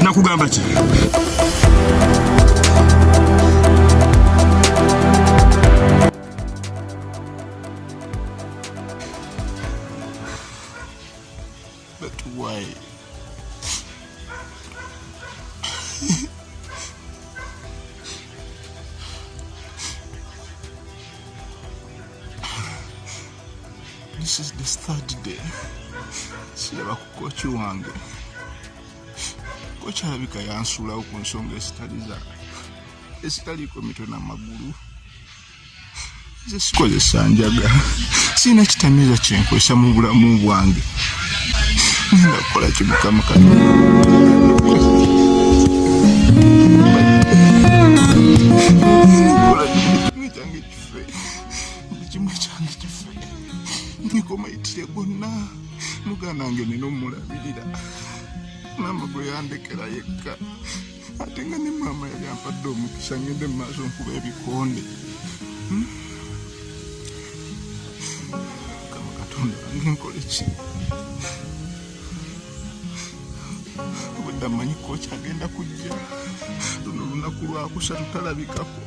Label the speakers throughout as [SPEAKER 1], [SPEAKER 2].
[SPEAKER 1] Nakugamba ki?
[SPEAKER 2] But why? This is the third day. Siraba ku kochi wange. Kochi alabika yansulawo ku nsonga esitaliko mitwe n'amagulu. Nze sikozesa njaga. Sina kitamiza kyenkozesa mu bulamu bwange. Ngenda kukola ki Mukama Katonda? Nikomayitire gonna muganda wange nina omulabirira. Maama gwe yandekera yekka. Ate nga ne maama yali ampadde omukisa ngende mu maaso nkuba ebikonde. Mukama Katonda wange nkole ki? Obwedda mmanyi kochi agenda kujja. Luno lunaku lwakusatu talabikako.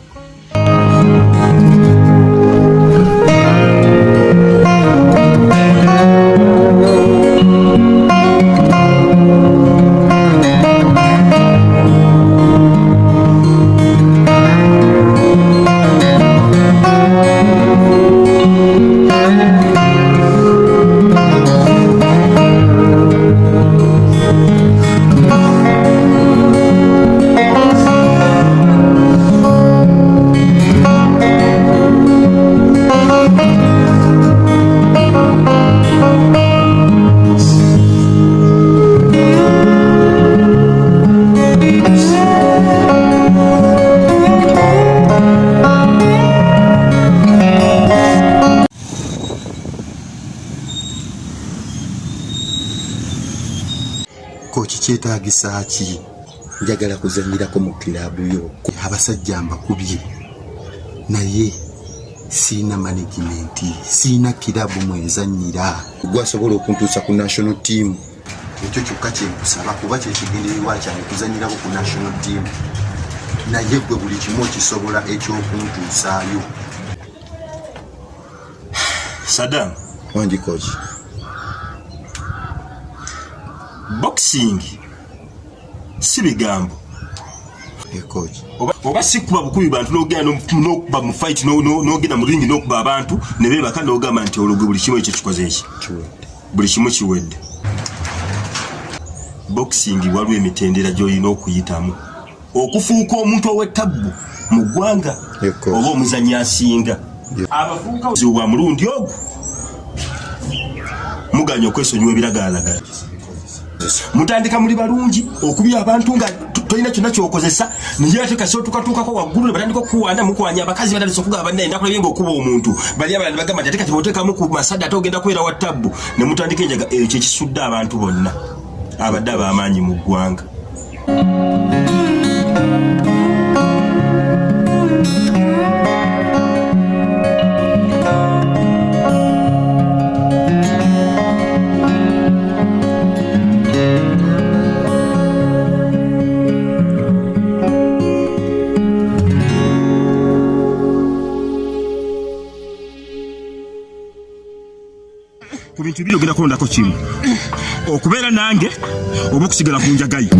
[SPEAKER 3] Kochi kyetaagisa ki? Njagala kuzanyirako mu kilabu yo. Abasajja mbakubye. Naye sina management, sina kilabu mwenzanyira. Gwasobola okuntuusa ku national team. Ekyo kyokka kyenkusaba kuba kyekigendererwa kyange kuzanyirako ku national team. Naye gwe buli kimu okisobola ekyokuntuusaayo.
[SPEAKER 1] Saddam.
[SPEAKER 3] Wangi kochi.
[SPEAKER 1] Boxing si bigambo.
[SPEAKER 3] Coach.
[SPEAKER 1] Oba si kuba bukubi bantu n'ogenda n'okuba mu fight n'ogenda mu ringi n'okuba abantu ne beebaka n'ogamba nti olugwe buli kimu ekyo kikoze eki. Buli kimu kiwedde. Boxing waliwo emitendera gy'olina okuyitamu okufuuka omuntu ow'ettabbu mu ggwanga oba omuzannyi asinga. Abafuuka bwa mulundi ogwo muganya okwesonyiwa ebiragalalagala. Mutandika muli balungi okubya abantu nga tolina kyonna kyokozesa naye ate kasi otukatuukako waggulu ne batandika okukuwanda mukwanya abakazi batandise okugaba bannaye ndakulabye ng'okuba omuntu bali abala ne bagamba nti ate kati bw'oteekamu ku masadde ate ogenda kubeera wa ttabbu ne mutandika enjaga ekyo ekisudde abantu bonna abadde ab'amaanyi mu ggwanga. Ku bintu njogera kondako kimu okubeera nange oba okusigala ku njagayo.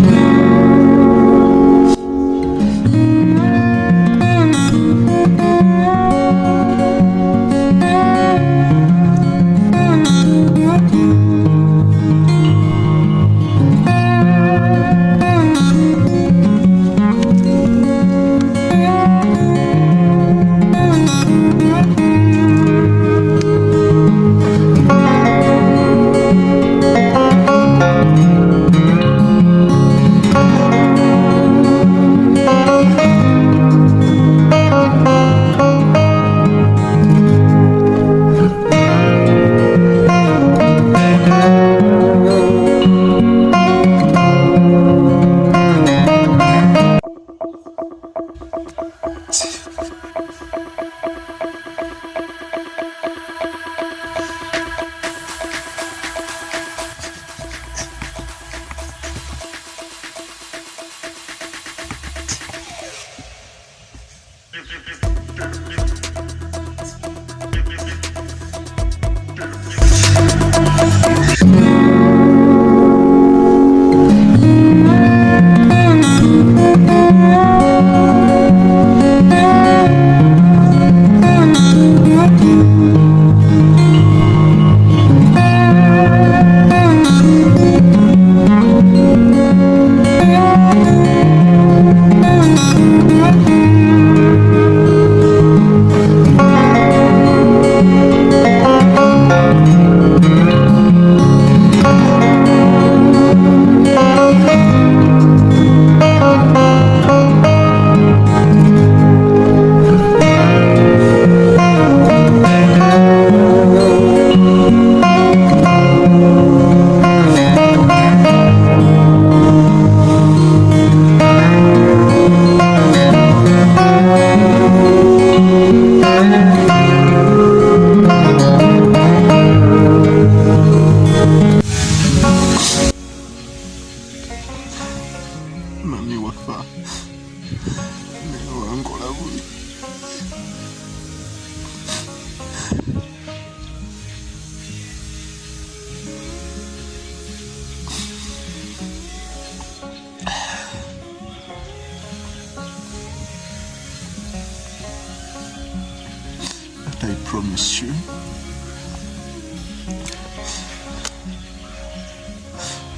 [SPEAKER 2] I promise you,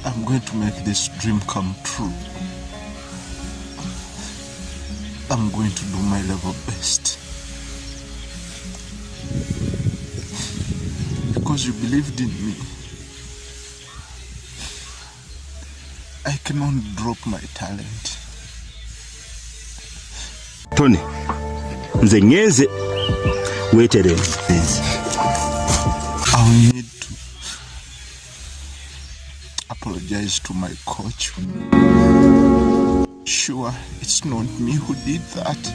[SPEAKER 2] I'm going to make this dream come true. I'm going to do my level best. Because you believed in me, I cannot drop my talent.
[SPEAKER 1] Tony, nze ngenze weetere.
[SPEAKER 2] I will need to apologize to my coach. Sure, it's not me who did that.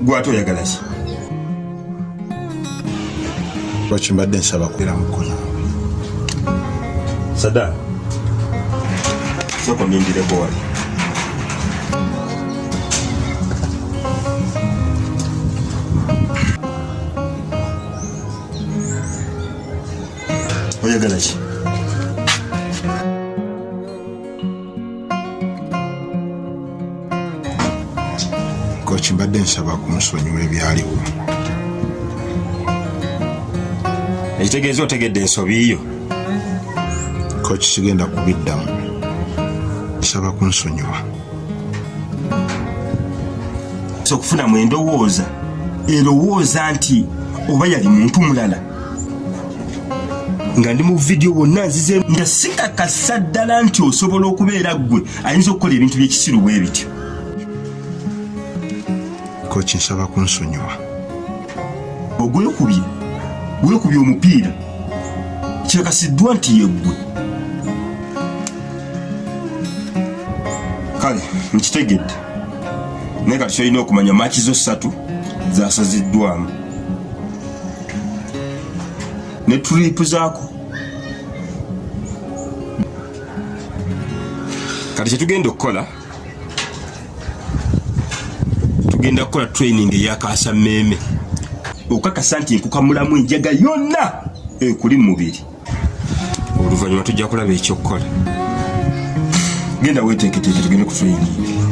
[SPEAKER 1] Gwato oyagala ki?
[SPEAKER 2] Lwaki mbadde nsaba kubeera mukola.
[SPEAKER 1] Sada, soko nindireko wali. oyagala ki?
[SPEAKER 2] Kochi mbadde nsaba kunsonyiwa ebyaliwo.
[SPEAKER 1] Ekitegeeza otegedde ensobi yo?
[SPEAKER 2] Kochi sigenda kubiddamu. Nsaba kunsonyiwa.
[SPEAKER 1] Okufunamu endowooza erowooza nti oba yali muntu mulala nga ndi mu vidiyo wonna nzize nga sikakasa ddala nti osobola okubeera ggwe ayinza okukola ebintu by'ekisiru bwe bityo.
[SPEAKER 2] Kochi nsaba kunsonyiwa.
[SPEAKER 1] Ogwekubye omupiira kyekasiddwa nti yeggwe. Kale nkitegedde naye kati kyolina okumanya maaki zo 3 zasaziddwamu ne turipu zaako. Kati kyetugenda okukola, tugenda kukola training eyakasa mmeeme okakasa nti nkukamulamu enjaga yonna ekuli mu mubiri. Oluvannyuma tujja kulaba ekyokukola. Genda weeteeketeeke tugende ku training.